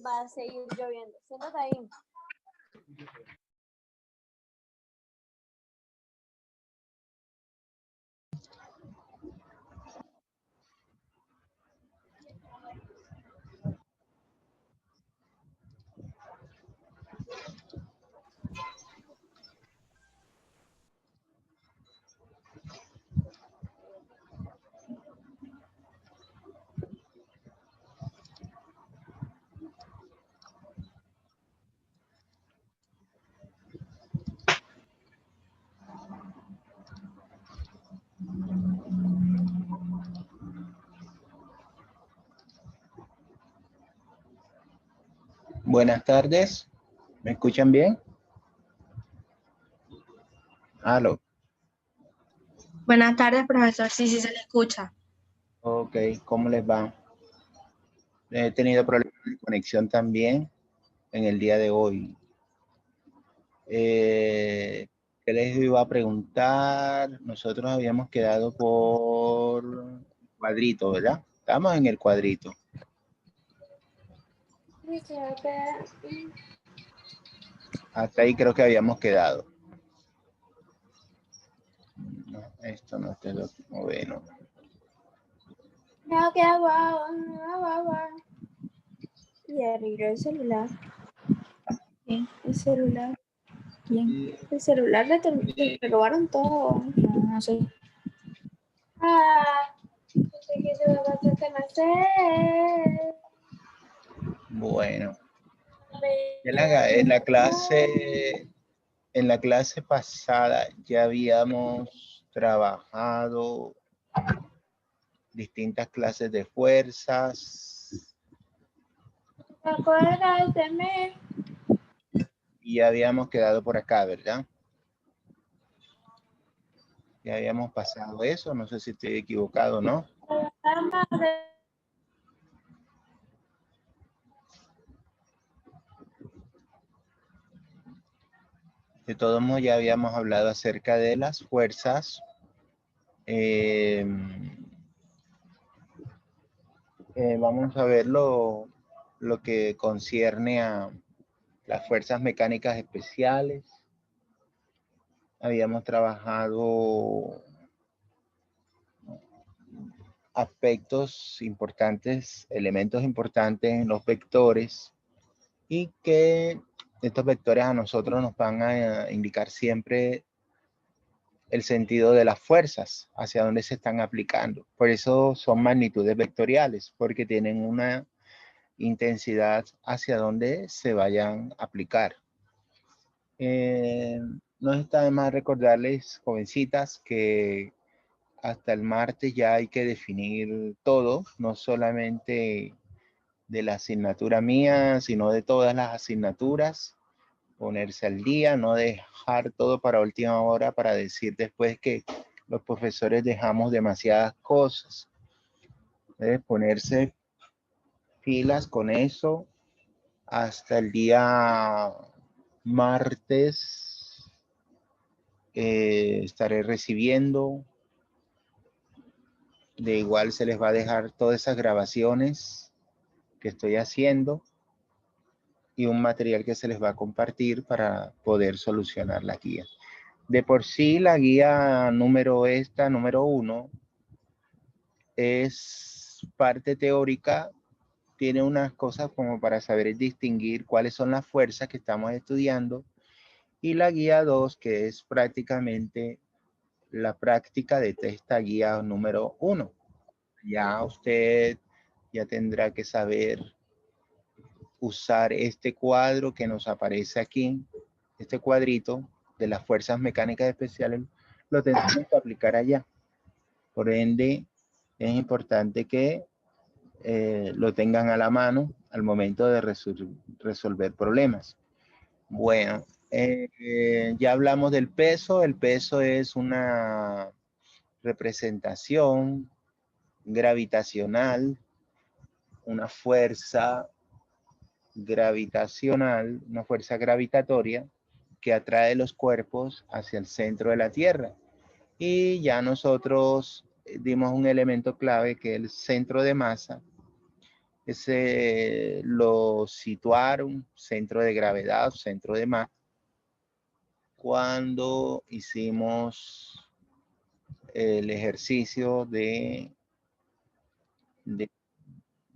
va a seguir lloviendo. Siéntate ahí. Buenas tardes, ¿me escuchan bien? Aló. Buenas tardes, profesor. Sí, sí se le escucha. Ok, ¿cómo les va? He tenido problemas de conexión también en el día de hoy. ¿Qué les iba a preguntar? Nosotros habíamos quedado por cuadrito, ¿verdad? Estamos en el cuadrito. Hasta ahí creo que habíamos quedado. No, esto no es lo bueno. No, que agua. Y arregló el celular. ¿Quién? El celular. ¿Quién? El celular le robaron todo. No sé. Pensé que se va a hacer. Bueno. En la clase pasada ya habíamos trabajado distintas clases de fuerzas. ¿Te acuerdas de mí? Y ya habíamos quedado por acá, ¿verdad? Ya habíamos pasado eso, no sé si estoy equivocado o no. De todos modos, ya habíamos hablado acerca de las fuerzas. Vamos a ver lo que concierne a las fuerzas mecánicas especiales. Habíamos trabajado aspectos importantes, elementos importantes en los vectores, y que estos vectores a nosotros nos van a indicar siempre el sentido de las fuerzas, hacia dónde se están aplicando. Por eso son magnitudes vectoriales, porque tienen una intensidad hacia dónde se vayan a aplicar. No está de más recordarles, jovencitas, que hasta el martes ya hay que definir todo, no solamente de la asignatura mía, sino de todas las asignaturas, ponerse al día, no dejar todo para última hora para decir después que los profesores dejamos demasiadas cosas. Debe ponerse pilas con eso hasta el día martes. Estaré recibiendo. De igual se les va a dejar todas esas grabaciones que estoy haciendo y un material que se les va a compartir para poder solucionar la guía. De por sí, la guía número 1, es parte teórica, tiene unas cosas como para saber distinguir cuáles son las fuerzas que estamos estudiando, y la guía 2, que es prácticamente la práctica de esta guía número 1. Ya usted ya tendrá que saber usar este cuadro que nos aparece aquí, este cuadrito de las fuerzas mecánicas especiales, lo tendremos que aplicar allá. Por ende, es importante que lo tengan a la mano al momento de resolver problemas. Bueno, ya hablamos del peso. El peso es una representación gravitacional, una fuerza gravitacional, una fuerza gravitatoria que atrae los cuerpos hacia el centro de la Tierra. Y ya nosotros dimos un elemento clave que es el centro de masa, Lo situaron centro de gravedad o centro de masa cuando hicimos el ejercicio de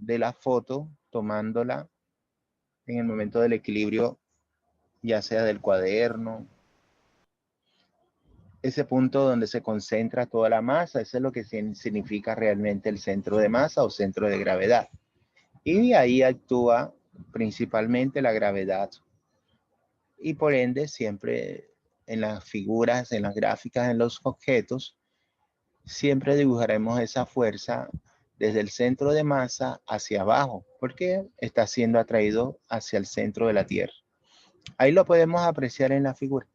la foto, tomándola en el momento del equilibrio, ya sea del cuaderno. Ese punto donde se concentra toda la masa, eso es lo que significa realmente el centro de masa o centro de gravedad. Y ahí actúa principalmente la gravedad. Y por ende, siempre en las figuras, en las gráficas, en los objetos, siempre dibujaremos esa fuerza desde el centro de masa hacia abajo, porque está siendo atraído hacia el centro de la Tierra. Ahí lo podemos apreciar en la figura.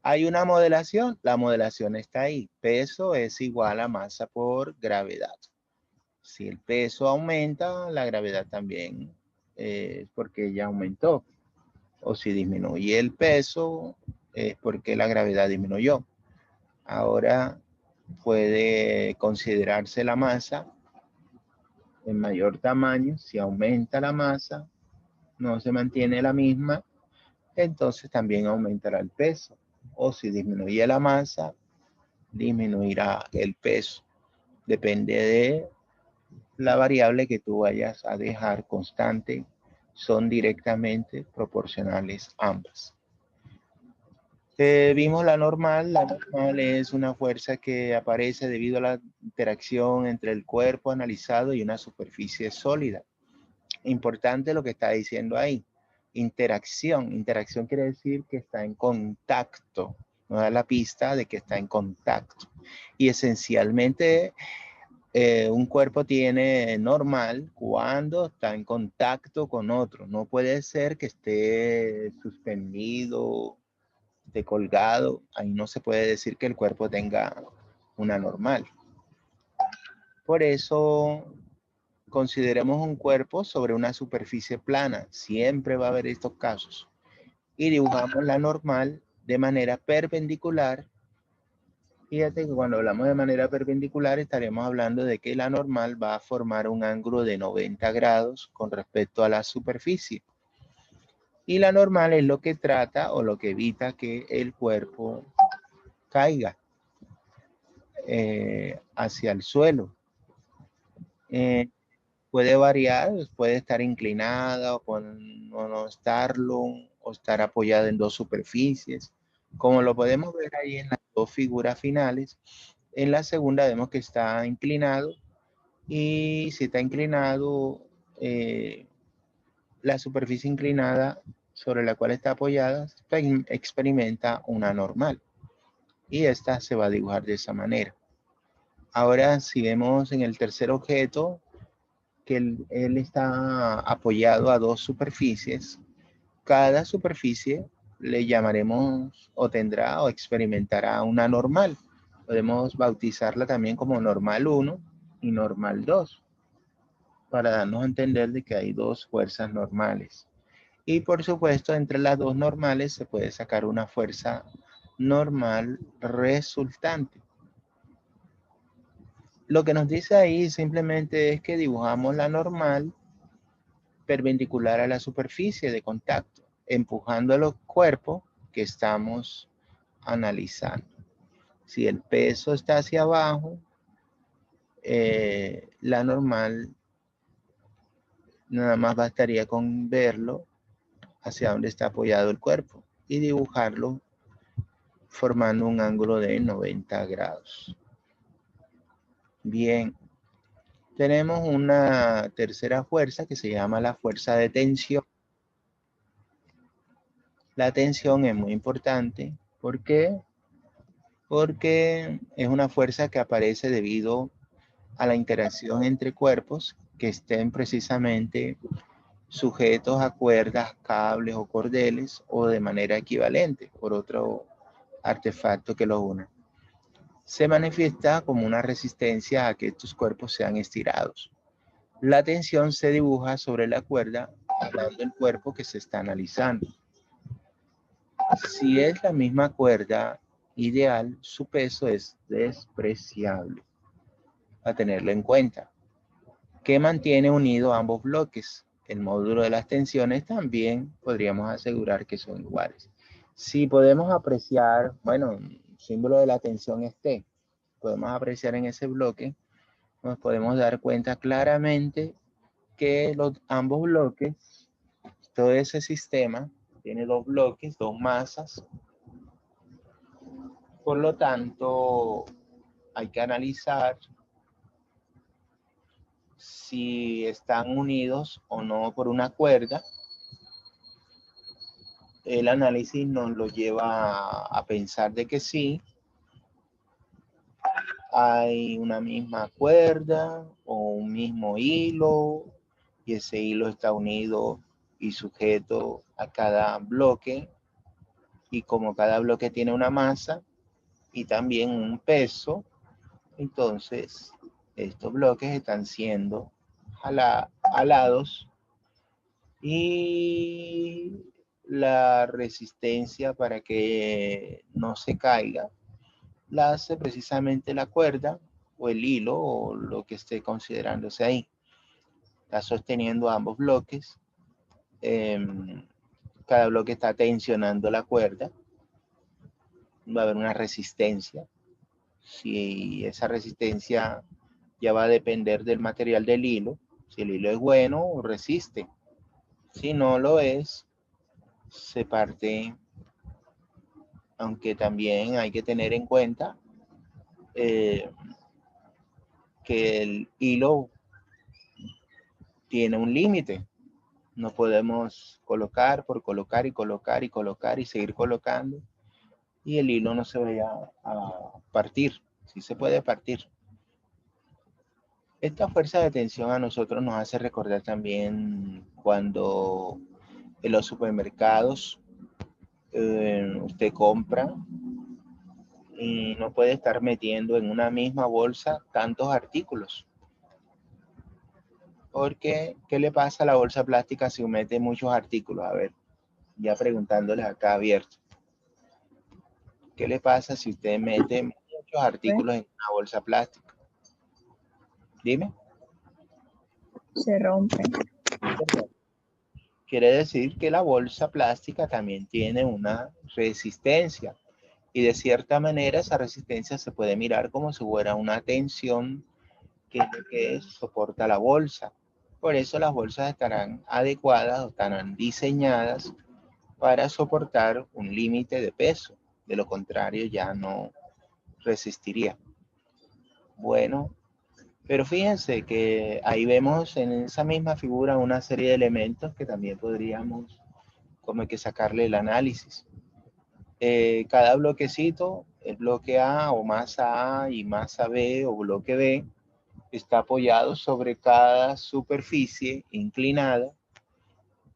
Hay una modelación, la modelación está ahí. Peso es igual a masa por gravedad. Si el peso aumenta, la gravedad también, porque ya aumentó. O si disminuye el peso, es porque la gravedad disminuyó. Ahora puede considerarse la masa en mayor tamaño. Si aumenta la masa, no se mantiene la misma, entonces también aumentará el peso. O si disminuye la masa, disminuirá el peso. Depende de la variable que tú vayas a dejar constante. Son directamente proporcionales ambas. Vimos la normal. La normal es una fuerza que aparece debido a la interacción entre el cuerpo analizado y una superficie sólida. Importante lo que está diciendo ahí. Interacción. Interacción quiere decir que está en contacto. Nos da la pista de que está en contacto. Y esencialmente un cuerpo tiene normal cuando está en contacto con otro. No puede ser que esté suspendido, esté colgado. Ahí no se puede decir que el cuerpo tenga una normal. Por eso consideremos un cuerpo sobre una superficie plana. Siempre va a haber estos casos. Y dibujamos la normal de manera perpendicular. Fíjate que cuando hablamos de manera perpendicular estaremos hablando de que la normal va a formar un ángulo de 90 grados con respecto a la superficie. Y la normal es lo que trata o lo que evita que el cuerpo caiga hacia el suelo. Puede variar, puede estar inclinada o no estarlo, o estar apoyada en dos superficies. Como lo podemos ver ahí en las dos figuras finales, en la segunda vemos que está inclinado, y si está inclinado, la superficie inclinada sobre la cual está apoyada experimenta una normal. Y esta se va a dibujar de esa manera. Ahora, si vemos en el tercer objeto, que él está apoyado a dos superficies, cada superficie le llamaremos o tendrá o experimentará una normal. Podemos bautizarla también como normal 1 y normal 2, para darnos a entender de que hay dos fuerzas normales. Y por supuesto, entre las dos normales se puede sacar una fuerza normal resultante. Lo que nos dice ahí simplemente es que dibujamos la normal perpendicular a la superficie de contacto, empujando los cuerpos que estamos analizando. Si el peso está hacia abajo, la normal nada más bastaría con verlo hacia donde está apoyado el cuerpo y dibujarlo formando un ángulo de 90 grados. Bien, tenemos una tercera fuerza que se llama la fuerza de tensión. La tensión es muy importante. ¿Por qué? Porque es una fuerza que aparece debido a la interacción entre cuerpos que estén precisamente sujetos a cuerdas, cables o cordeles, o de manera equivalente por otro artefacto que los una. Se manifiesta como una resistencia a que estos cuerpos sean estirados. La tensión se dibuja sobre la cuerda hablando del cuerpo que se está analizando. Si es la misma cuerda ideal, su peso es despreciable. A tenerlo en cuenta. que mantiene unidos ambos bloques. El módulo de las tensiones también podríamos asegurar que son iguales. Si podemos apreciar, bueno, el símbolo de la tensión es T, podemos apreciar en ese bloque, nos podemos dar cuenta claramente que ambos bloques, todo ese sistema, tiene dos bloques, dos masas. Por lo tanto, hay que analizar si están unidos o no por una cuerda. El análisis nos lo lleva a pensar de que sí, hay una misma cuerda o un mismo hilo y ese hilo está unido y sujeto a cada bloque, y como cada bloque tiene una masa y también un peso, entonces estos bloques están siendo alados y la resistencia para que no se caiga la hace precisamente la cuerda o el hilo o lo que esté considerándose ahí. Está sosteniendo ambos bloques. Cada bloque está tensionando la cuerda. Va a haber una resistencia. Si esa resistencia ya va a depender del material del hilo. Si el hilo es bueno, resiste. Si no lo es, se parte. Aunque también hay que tener en cuenta que el hilo tiene un límite. No podemos colocar por colocar y colocar y colocar y seguir colocando y el hilo no se vaya a partir. Sí se puede partir. Esta fuerza de tensión a nosotros nos hace recordar también cuando en los supermercados usted compra y no puede estar metiendo en una misma bolsa tantos artículos. Porque, ¿qué le pasa a la bolsa plástica si mete muchos artículos? A ver, ya preguntándoles acá abierto. ¿Qué le pasa si usted mete muchos artículos en una bolsa plástica? Dime. Se rompe. Quiere decir que la bolsa plástica también tiene una resistencia. Y de cierta manera esa resistencia se puede mirar como si fuera una tensión que soporta la bolsa. Por eso las bolsas estarán adecuadas o estarán diseñadas para soportar un límite de peso. De lo contrario ya no resistiría. Bueno, pero fíjense que ahí vemos en esa misma figura una serie de elementos que también podríamos como que sacarle el análisis. Cada bloquecito, el bloque A o masa A y masa B o bloque B, está apoyado sobre cada superficie inclinada.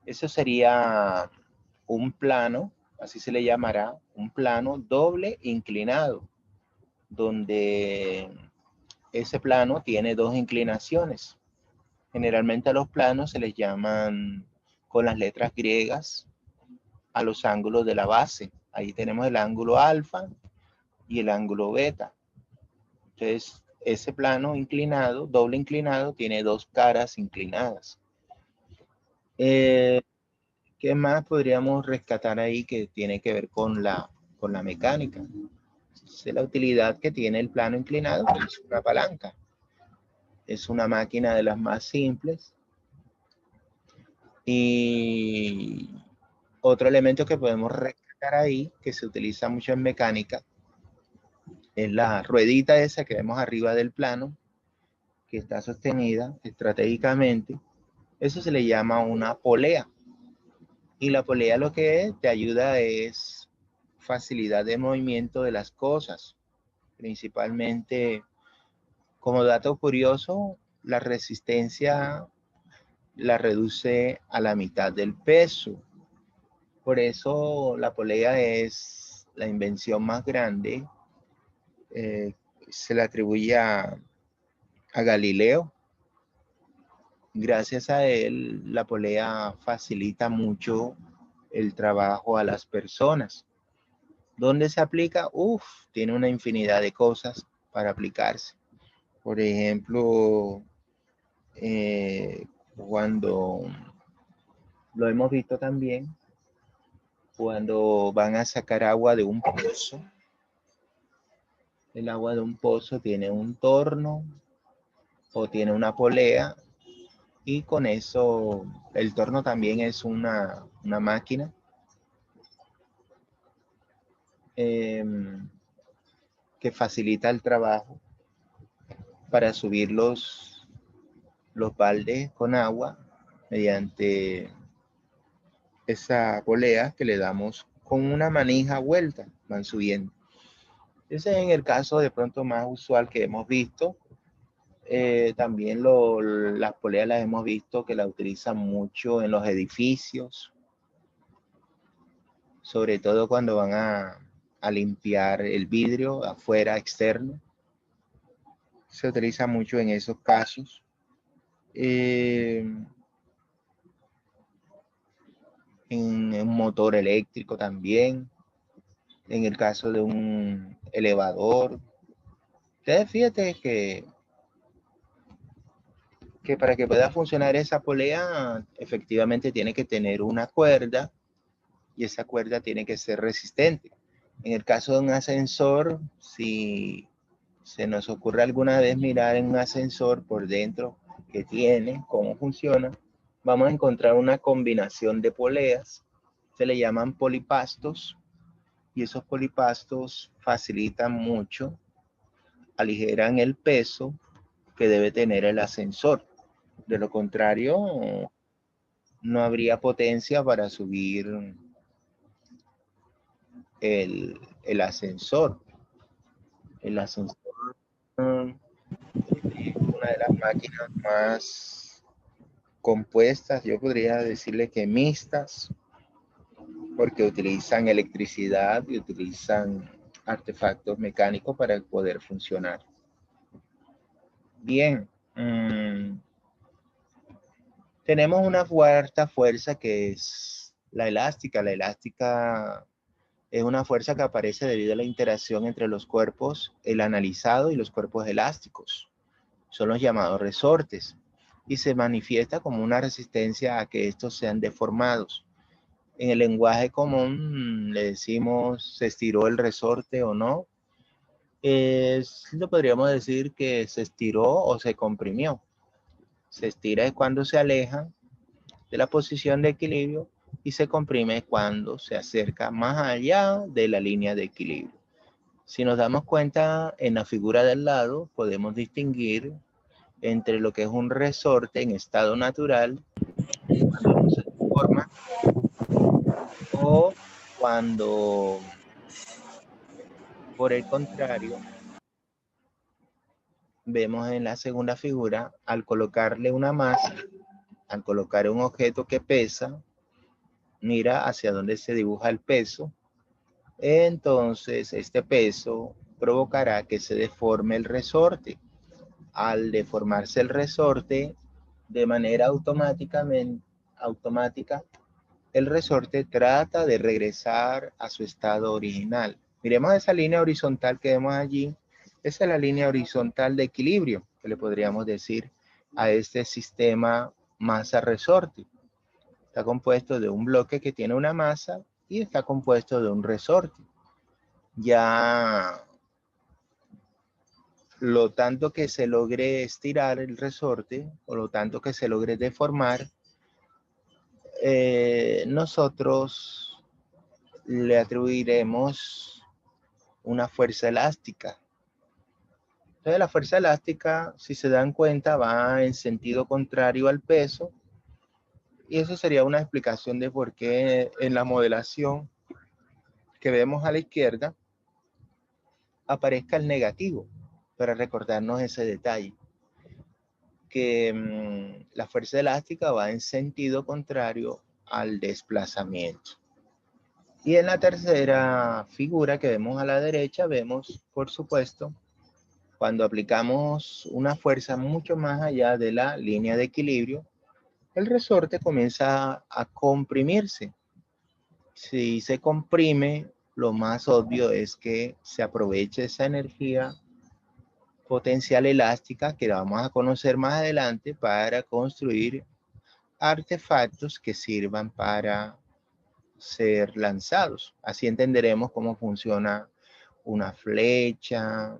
Eso sería un plano, así se le llamará, un plano doble inclinado, donde ese plano tiene dos inclinaciones. Generalmente a los planos se les llaman con las letras griegas a los ángulos de la base. Ahí tenemos el ángulo alfa y el ángulo beta. Entonces, ese plano inclinado, doble inclinado, tiene dos caras inclinadas. ¿Qué más podríamos rescatar ahí que tiene que ver con la mecánica? Es la utilidad que tiene el plano inclinado, que es una palanca. Es una máquina de las más simples. Y otro elemento que podemos rescatar ahí, que se utiliza mucho en mecánica, es la ruedita esa que vemos arriba del plano, que está sostenida estratégicamente. Eso se le llama una polea. Y la polea lo que te ayuda es facilidad de movimiento de las cosas. Principalmente, como dato curioso, la resistencia la reduce a la mitad del peso. Por eso la polea es la invención más grande. Se le atribuye a Galileo. Gracias a él, la polea facilita mucho el trabajo a las personas. ¿Dónde se aplica? Tiene una infinidad de cosas para aplicarse. Por ejemplo, cuando lo hemos visto también, cuando van a sacar agua de un pozo. El agua de un pozo tiene un torno o tiene una polea, y con eso el torno también es una máquina que facilita el trabajo para subir los baldes con agua mediante esa polea que le damos con una manija vuelta, van subiendo. Ese es en el caso de pronto más usual que hemos visto. También las poleas las hemos visto que la utilizan mucho en los edificios, sobre todo cuando van a limpiar el vidrio afuera, externo. Se utiliza mucho en esos casos. En un motor eléctrico también, en el caso de un elevador. Ustedes fíjate que para que pueda funcionar esa polea, efectivamente tiene que tener una cuerda, y esa cuerda tiene que ser resistente. En el caso de un ascensor, si se nos ocurre alguna vez mirar en un ascensor por dentro que tiene, cómo funciona, vamos a encontrar una combinación de poleas, se le llaman polipastos, y esos polipastos facilitan mucho, aligeran el peso que debe tener el ascensor. De lo contrario, no habría potencia para subir el ascensor. El ascensor es una de las máquinas más compuestas, yo podría decirle que mixtas, porque utilizan electricidad y utilizan artefactos mecánicos para poder funcionar. Bien, tenemos una cuarta fuerza que es la elástica. La elástica es una fuerza que aparece debido a la interacción entre los cuerpos, el analizado y los cuerpos elásticos. Son los llamados resortes, y se manifiesta como una resistencia a que estos sean deformados. En el lenguaje común le decimos se estiró el resorte o no. Lo podríamos decir que se estiró o se comprimió. Se estira es cuando se aleja de la posición de equilibrio, y se comprime cuando se acerca más allá de la línea de equilibrio. Si nos damos cuenta en la figura del lado, podemos distinguir entre lo que es un resorte en estado natural, cuando no se deforma, o cuando, por el contrario, vemos en la segunda figura, al colocarle una masa, al colocar un objeto que pesa, mira hacia dónde se dibuja el peso. Entonces, este peso provocará que se deforme el resorte. Al deformarse el resorte, de manera automática, el resorte trata de regresar a su estado original. Miremos esa línea horizontal que vemos allí. Esa es la línea horizontal de equilibrio, que le podríamos decir a este sistema masa-resorte. Está compuesto de un bloque que tiene una masa y está compuesto de un resorte. Ya lo tanto que se logre estirar el resorte o lo tanto que se logre deformar, nosotros le atribuiremos una fuerza elástica. Entonces la fuerza elástica, si se dan cuenta, va en sentido contrario al peso, y eso sería una explicación de por qué en la modelación que vemos a la izquierda aparezca el negativo, para recordarnos ese detalle, que la fuerza elástica va en sentido contrario al desplazamiento. Y en la tercera figura que vemos a la derecha, vemos, por supuesto, cuando aplicamos una fuerza mucho más allá de la línea de equilibrio, el resorte comienza a comprimirse. Si se comprime, lo más obvio es que se aproveche esa energía potencial elástica que la vamos a conocer más adelante para construir artefactos que sirvan para ser lanzados. Así entenderemos cómo funciona una flecha,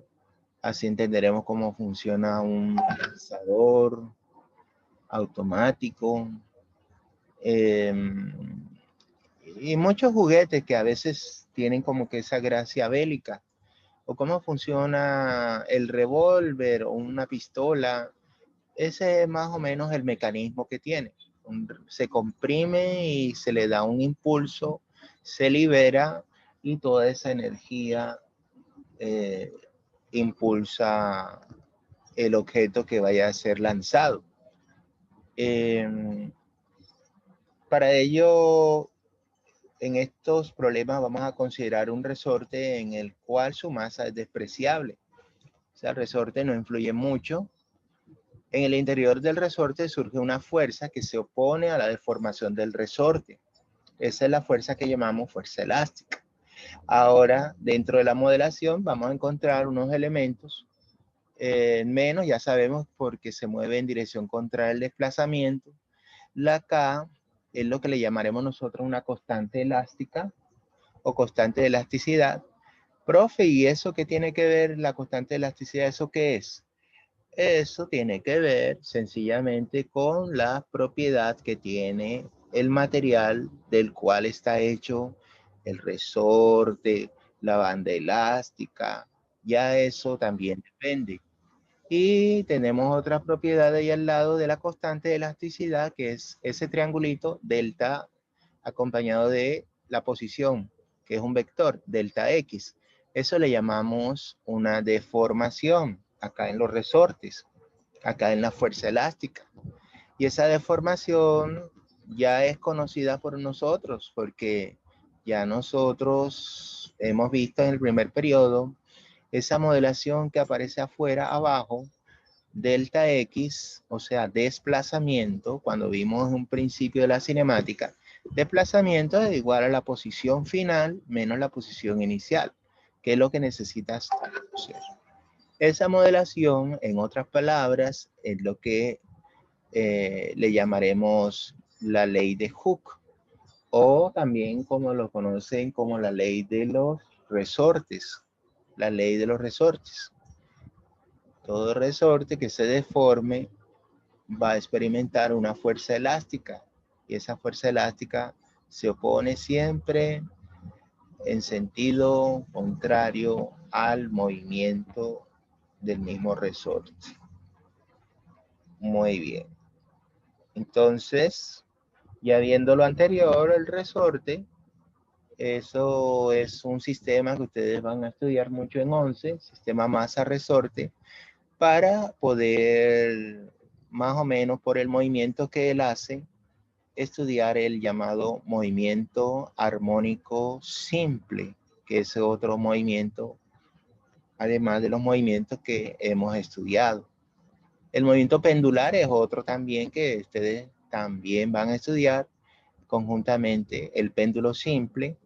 así entenderemos cómo funciona un lanzador automático, y muchos juguetes que a veces tienen como que esa gracia bélica, o cómo funciona el revólver o una pistola. Ese es más o menos el mecanismo que tiene. Se comprime y se le da un impulso, se libera y toda esa energía impulsa el objeto que vaya a ser lanzado. Para ello, en estos problemas vamos a considerar un resorte en el cual su masa es despreciable. O sea, el resorte no influye mucho. En el interior del resorte surge una fuerza que se opone a la deformación del resorte. Esa es la fuerza que llamamos fuerza elástica. Ahora, dentro de la modelación, vamos a encontrar unos elementos menos, ya sabemos, porque se mueve en dirección contra el desplazamiento. La K es lo que le llamaremos nosotros una constante elástica o constante de elasticidad. Profe, ¿y eso qué tiene que ver la constante de elasticidad? ¿Eso qué es? Eso tiene que ver sencillamente con la propiedad que tiene el material del cual está hecho el resorte, la banda elástica. Ya eso también depende. Y tenemos otra propiedad ahí al lado de la constante de elasticidad, que es ese triangulito delta acompañado de la posición, que es un vector, delta X. Eso le llamamos una deformación acá en los resortes, acá en la fuerza elástica. Y esa deformación ya es conocida por nosotros, porque ya nosotros hemos visto en el primer periodo esa modelación que aparece afuera, abajo, delta X, o sea, desplazamiento, cuando vimos un principio de la cinemática, desplazamiento es igual a la posición final menos la posición inicial, que es lo que necesitas hacer. Esa modelación, en otras palabras, es lo que le llamaremos la ley de Hooke, o también como lo conocen como la ley de los resortes, la ley de los resortes. Todo resorte que se deforme va a experimentar una fuerza elástica, y esa fuerza elástica se opone siempre en sentido contrario al movimiento del mismo resorte. Muy bien. Entonces, ya viendo lo anterior, el resorte, eso es un sistema que ustedes van a estudiar mucho en 11, sistema masa-resorte, para poder, más o menos por el movimiento que él hace, estudiar el llamado movimiento armónico simple, que es otro movimiento, además de los movimientos que hemos estudiado. El movimiento pendular es otro también que ustedes también van a estudiar conjuntamente, el péndulo simple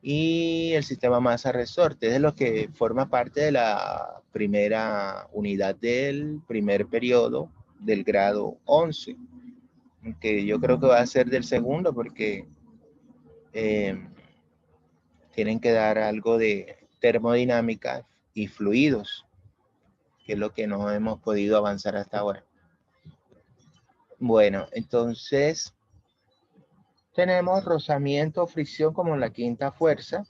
y el sistema masa-resorte, es lo que forma parte de la primera unidad del primer periodo del grado 11, que yo creo que va a ser del segundo porque tienen que dar algo de termodinámica y fluidos, que es lo que no hemos podido avanzar hasta ahora. Bueno, entonces tenemos rozamiento o fricción como la quinta fuerza.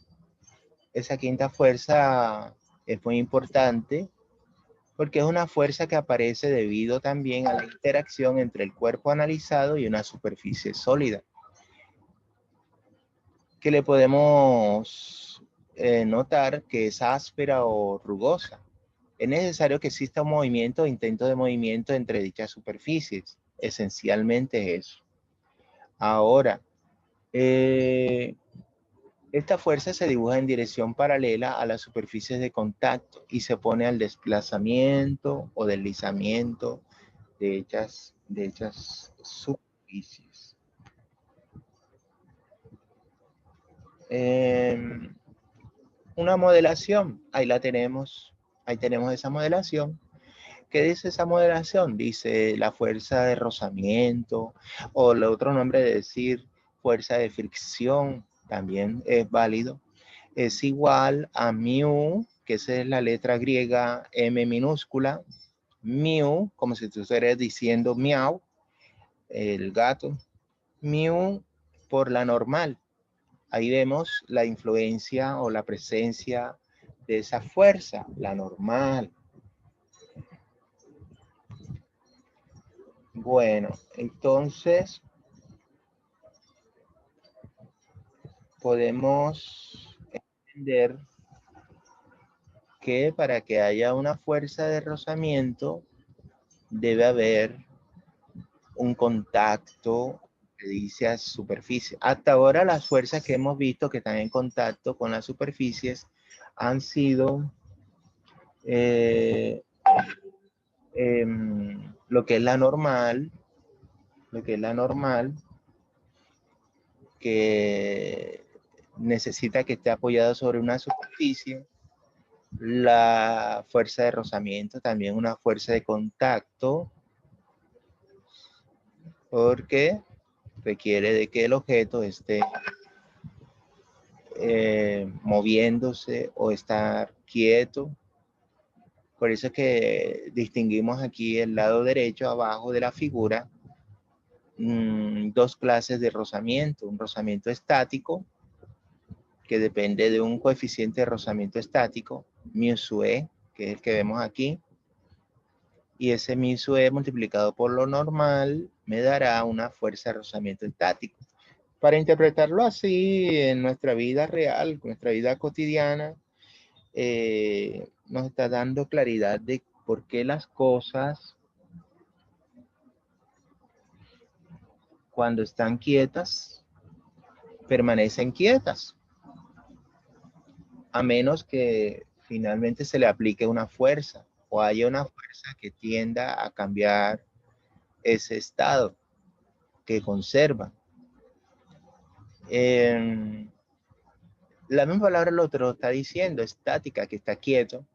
Esa quinta fuerza es muy importante porque es una fuerza que aparece debido también a la interacción entre el cuerpo analizado y una superficie sólida, que le podemos notar que es áspera o rugosa. Es necesario que exista un movimiento o intento de movimiento entre dichas superficies. Esencialmente eso. Ahora, esta fuerza se dibuja en dirección paralela a las superficies de contacto y se opone al desplazamiento o deslizamiento de dichas superficies. Una modelación, ahí la tenemos Ahí tenemos esa modelación. ¿Qué dice esa modelación? Dice la fuerza de rozamiento, o el otro nombre de decir fuerza de fricción, también es válido. Es igual a mu, que esa es la letra griega M minúscula, mu, como si tú estuvieras diciendo miau, el gato, mu por la normal. Ahí vemos la influencia o la presencia de esa fuerza, la normal. Bueno, entonces podemos entender que para que haya una fuerza de rozamiento debe haber un contacto que dice a superficie. Hasta ahora las fuerzas que hemos visto que están en contacto con las superficies han sido lo que es la normal, que necesita que esté apoyado sobre una superficie. La fuerza de rozamiento, también una fuerza de contacto, porque requiere de que el objeto esté moviéndose o estar quieto. Por eso es que distinguimos aquí el lado derecho abajo de la figura dos clases de rozamiento. Un rozamiento estático, que depende de un coeficiente de rozamiento estático, mu sub e, que es el que vemos aquí. Y ese mu sub e multiplicado por lo normal me dará una fuerza de rozamiento estático. Para interpretarlo así en nuestra vida real, nuestra vida cotidiana, nos está dando claridad de por qué las cosas, cuando están quietas, permanecen quietas, a menos que finalmente se le aplique una fuerza o haya una fuerza que tienda a cambiar ese estado que conserva. La misma palabra lo otro está diciendo, estática, que está quieto,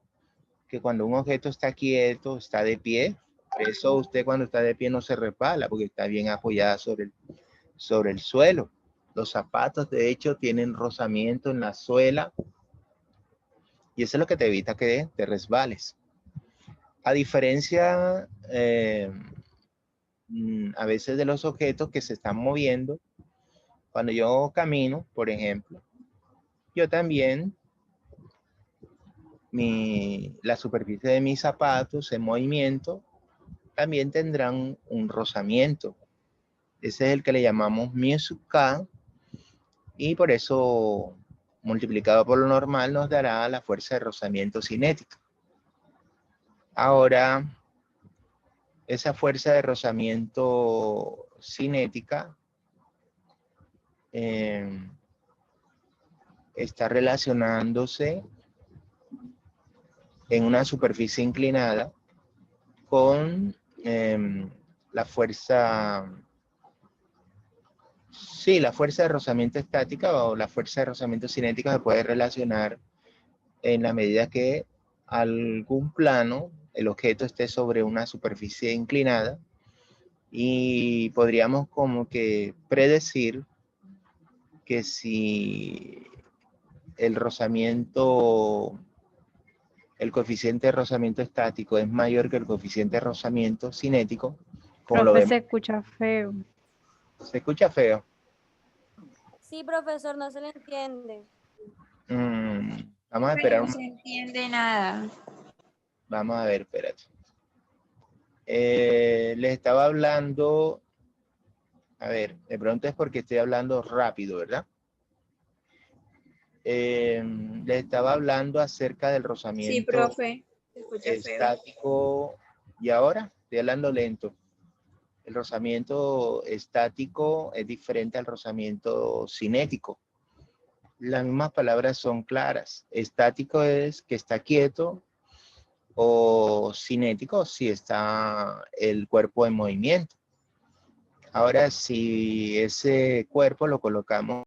que cuando un objeto está quieto, está de pie. Por eso usted cuando está de pie no se resbala, porque está bien apoyada sobre el suelo. Los zapatos, de hecho, tienen rozamiento en la suela, y eso es lo que te evita que te resbales. A diferencia, a veces de los objetos que se están moviendo, cuando yo camino, por ejemplo, yo también, la superficie de mis zapatos en movimiento, también tendrán un rozamiento. Ese es el que le llamamos mu sub k, y por eso multiplicado por lo normal nos dará la fuerza de rozamiento cinética. Ahora, esa fuerza de rozamiento cinética está relacionándose en una superficie inclinada con la fuerza, sí, la fuerza de rozamiento estática o la fuerza de rozamiento cinética se puede relacionar en la medida que algún plano, el objeto esté sobre una superficie inclinada, y podríamos como que predecir que si el rozamiento, el coeficiente de rozamiento estático es mayor que el coeficiente de rozamiento cinético, como lo Profe, vemos. se escucha feo. ¿Se escucha feo? Sí, profesor, no se le entiende. Vamos a esperar No un... se entiende nada. Vamos a ver, espérate. Les estaba hablando, a ver, de pronto es porque estoy hablando rápido, ¿verdad? Les estaba hablando acerca del rozamiento. Sí, profe. Se escucha feo. Estático, y ahora estoy hablando lento. El rozamiento estático es diferente al rozamiento cinético. Las mismas palabras son claras. Estático es que está quieto, o cinético si está el cuerpo en movimiento. Ahora, si ese cuerpo lo colocamos